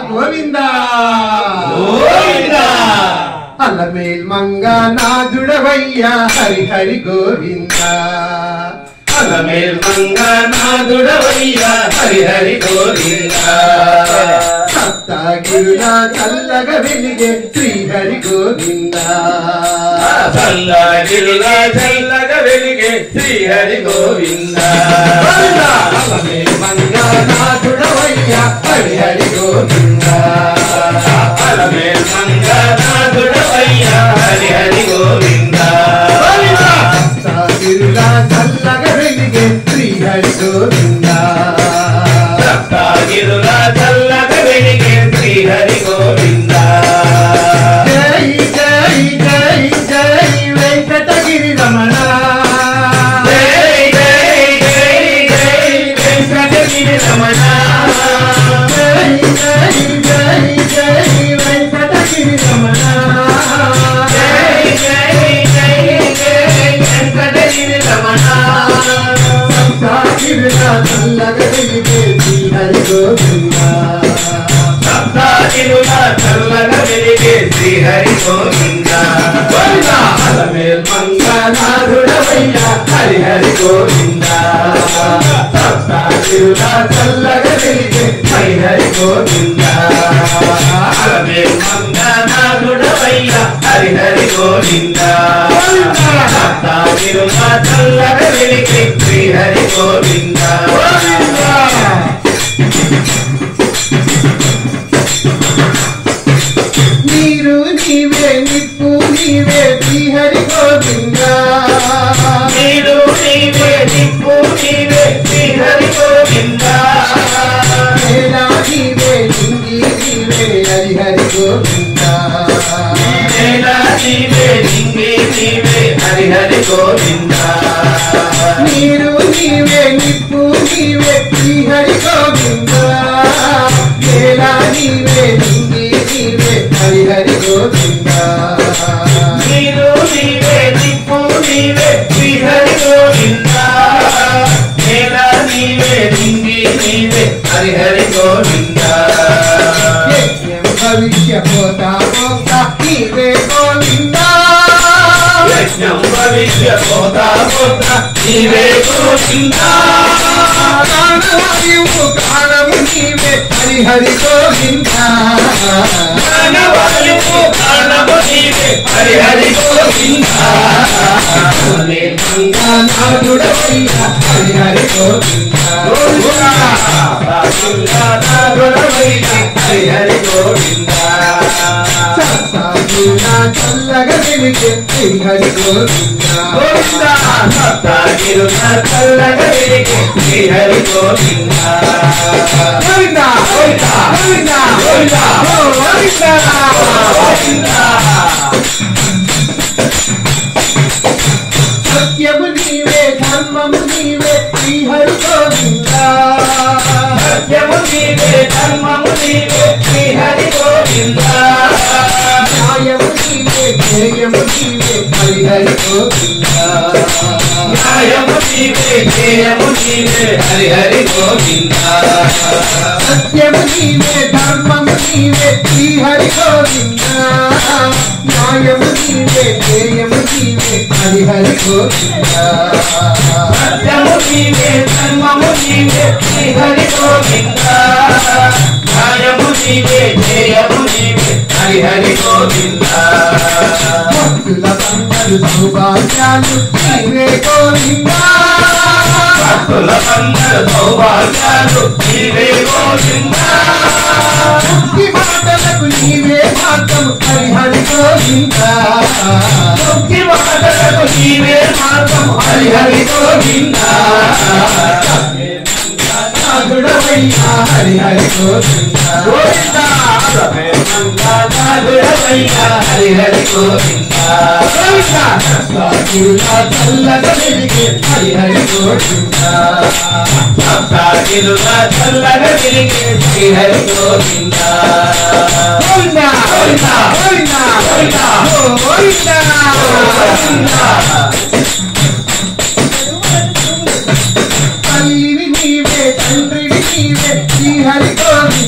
గోవిందా గోవిందా అలమేల్ మంగా నాదుడవయ్యా హరి హరి గోవిందా అలమేల్ మంగా నాదుడవయ్యా హరి హరి గోవిందా సప్తగిరుల చల్లగా వెలిగే శ్రీ హరి గోవిందా సప్తగిరుల చల్లగా వెలిగే శ్రీ హరి గోవిందా అలమేల్ మంగా నాదుడవయ్యా హరి హరి గోవిందా అలమేల్ మంగా నాదుడవయ్యా హరి హరి గోవిందా సప్తగిరుల చల్లగా వెలిగే శ్రీ హరి గోవిందా సప్తగిరుల చల్లగా వెలిగే శ్రీ హరి గోవిందా జై జై జై జై వెంకటగిరి రమణ జై జై జై జై వెంకటగిరి రమణ జై జై జై జై వెంకటగిరి రమణ జై జై జై జై వెంకటగిరి రమణ సప్తగిరుల చల్లగా వెలిగే శ్రీ హరి గోవిందా సప్తగిరుల చల్లగా వెలిగే శ్రీ హరి గోవిందా అలమేల్ మంగా నాదుడవయ్యా హరి హరి గోవిందా సప్తగిరుల చల్లగా వెలిగే హరి హరి గోవిందా అలమేల్ మంగా నాదుడవయ్యా హరి హరి గోవిందా సప్తగిరుల చల్లగా వెలిగే శ్రీ హరి గోవిందా నీరు నీవే నిప్పు నీవే శ్రీ హరి గోవిందా నీరు నీవే నిప్పు నీవే శ్రీ హరి గోవిందా నేల నీవే నింగి నీవే హరి హరి గోవిందా నేల నీవే నింగి నీవే హరి హరి గోవిందా నీరు నీవే నిప్పు నీవే శ్రీ హరి గోవిందా నేల నీవే నింగి నీవే హరి హరి గోవిందా నీరు నీవే నిప్పు నీవే శ్రీ హరి గోవిందా నేల నీవే నింగి నీవే హరి హరి గోవిందా యజ్ఞం భవిష్య పోత మోక్ష నీవే గోవిందా యజ్ఞం భవిష్య పోత పోత నీవే గోవిందా ప్రాణవాయువు ప్రాణము నీవే హరి హరి గోవిందా ప్రాణవాయువు ప్రాణము నీవే హరి హరి గోవిందా అలమేల్ మంగా నాదుడవయ్యా హరి హరి గోవిందా హరి హరి గోవిందా సప్తగిరుల చల్లగా వెలిగే శ్రీ హరి గోవిందా గోవిందా సప్తగిరుల చల్లగా వెలిగే శ్రీ హరి గోవిందా గోవిందా గోవిందా గోవిందా గోవిందా గోవిందా గోవిందా సత్యము నీవే ధర్మము నీవే శ్రీ హరి గోవిందా సత్యము నీవే ధర్మము నీవే శ్రీ హరి గోవిందా న్యాయము నీవే ధ్యేయము నీవే హరి హరి గోవిందా న్యాయము నీవే ధ్యేయము నీవే హరి హరి గోవిందా సత్యము నీవే ధర్మము నీవే శ్రీ హరి గోవిందా న్యాయము నీవే ధ్యేయము నీవే హరి హరి గోవిందా సత్యము నీవే ధర్మము నీవే శ్రీ హరి గోవిందా న్యాయము నీవే ధ్యేయము నీవే హరి హరి గోవిందా భక్తుల బంగారు సౌభాగ్యాలు నీవే గోవిందా భక్తుల అందరు సౌభాగ్యాలు నీవే గోవిందా భక్తి మాటలకు నీవే మార్గము హరి హరి గోవిందా భక్తి మాటలకు నీవే మార్గం హరి హరి గోవిందా నాదుడవయ్యా హరి హరి గోవిందా గోవిందా అలమేల్ మంగా నాదుడవయ్యా హరి హరి గోవిందా సప్తగిరుల చల్లగా వెలిగే హరి హరి గోవిందా సప్తగిరుల చల్లగా వెలిగే శ్రీ హరి గోవిందా గోవిందా గోవిందా గోవిందా గోవిందా గోవిందా గోవిందా తల్లివి నీవే తండ్రివి నీవే శ్రీ హరి గోవిందా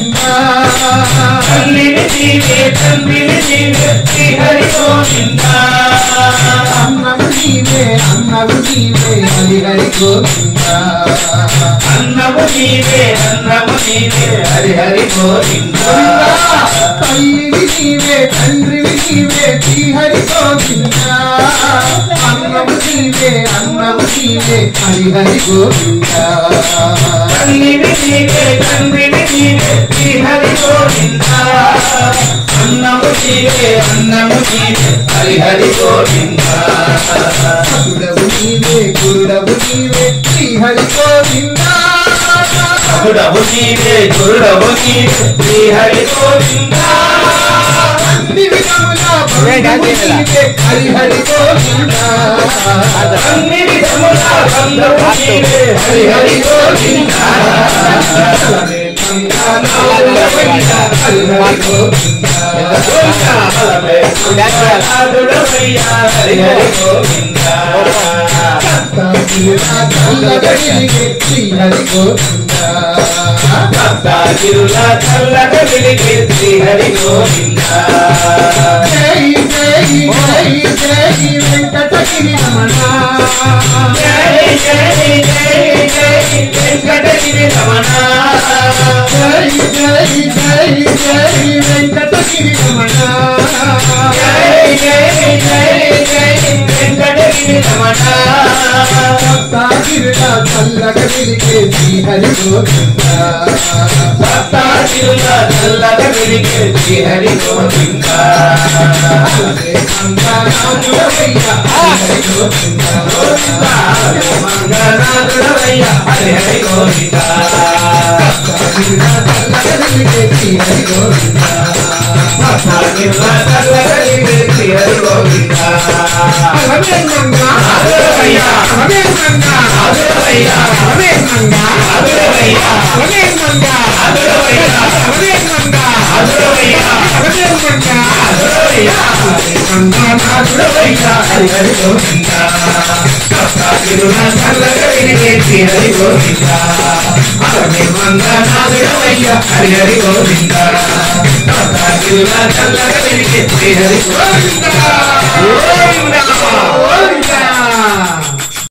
నీవే తండ్రివి నీవే శ్రీ హరి గోవింద అన్నము నీవే అన్నము నీవే హరి హరి గోవింద అన్నము నీవే హరి హరి గోవింద తల్లివి నీవే తండ్రివి నీవే శ్రీ హరి గోవింద అన్నము నీవే హరి హరి గోవింద తల్లివి నీవే తండ్రివి నీవే శ్రీ హరి గోవింద అన్నము నీవే హరి హరి గోవింద గురుడవు నీవే శ్రీ హరి గోవింద గురుడవు నీవే శ్రీ హరి గోవింద అన్ని విధముల బంధువు నీవే హరి హరి గోవింద అన్ని విధముల బంధువు నీవే హరి హరి గోవింద హరి హరి గోవింద హరి హరి గోవింద శ్రీ హరి గోవింద భక్తాగిరుల చల్లగ వెలిగే శ్రీ హరి గోవింద జై జై జై జై వెంకటగిరి రమణ జై జై జై జై వెంకటగిరి రమణ జై జై జై జై వెంకటగిరి రమణ జై జై జై జై వెంకటగిరి రమణ భక్తాగిరుల చల్లగ వెలిగే శ్రీ హరి గోవింద భక్తాగిరుల చల్లగ వెలిగే శ్రీ హరి గోవింద మంగనాథుడవయ్య హరి హరి గోవింద భక్తాగిరుల చల్లగ వెలిగే శ్రీ హరి గోవింద ఆదురవయ్య ఆదురవయ్య ఆదురవయ్య ఆదురవయ్య మంగనాథుడవయ్య హరి హరి గోవింద భక్తాగిరుల చల్లగ వెలిగే శ్రీ హరి గోవింద మంగనాథుడవయ్య హరి హరి గోవింద భక్తాగిరుల చల్లగ వెలిగే శ్రీ హరి గోవింద